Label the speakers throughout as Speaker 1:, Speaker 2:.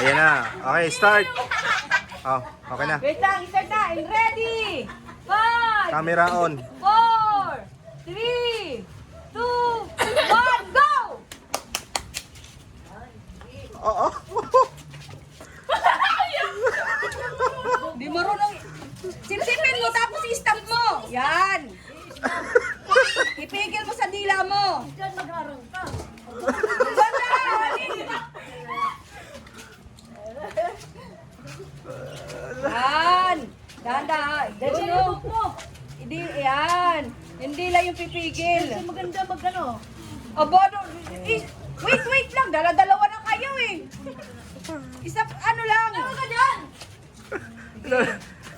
Speaker 1: Ayan na. Okay, start. Oh, okay na.
Speaker 2: Wait lang, start na. And ready. 5,
Speaker 1: Camera on.
Speaker 2: 4, 3, 2, 1, go!
Speaker 1: Oo.
Speaker 2: Di marunong. Sipsipin mo tapos i-stamp mo. Yan. Ipigil mo sa dila mo. Diyan mag-arang ka. Yan. Dahan-dahan. Diyan mo. Hindi, yan. Hindi lang yung pipigil.
Speaker 3: Maganda mag-ano.
Speaker 2: Aba, wait lang. Dala-dalawa na kayo eh. Isa, ano lang. Ano ka dyan?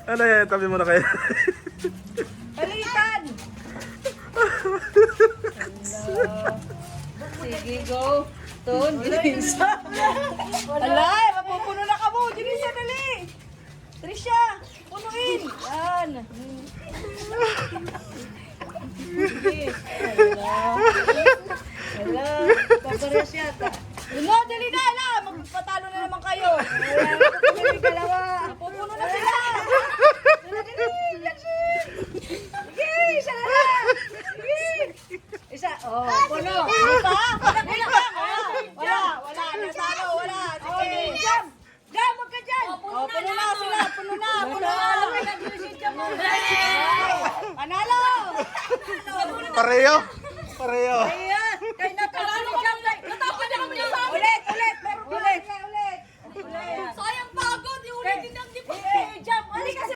Speaker 1: Ano yan? Tabi mo na kayo.
Speaker 2: Balitan. Sige, go. Ton, Jinisa. Alay, mapupuno na ka mo. Jinisa, dali. Trisha, punuin. Yan. Sige. Hello. Papares yata. No, dali na, ala. Magpatalo na naman kayo. Ayan, kami dalawa. Mapupuno na sila. Sige, isa na lang. Sige. Isa, oh, puno. Ano pa? Wala pa. Wala. Nasalo, wala. Sige. Jump. Jump, huwag ka dyan. Oh, puno na sila. Puno na. Panalo.
Speaker 1: Pareho. Pareho.
Speaker 2: Ayan. Kaya natalalo ka lang. Natapos na kami sa ulit. Ulit. Sayang pagod. Ulit din ang di pa. Jump. Halika.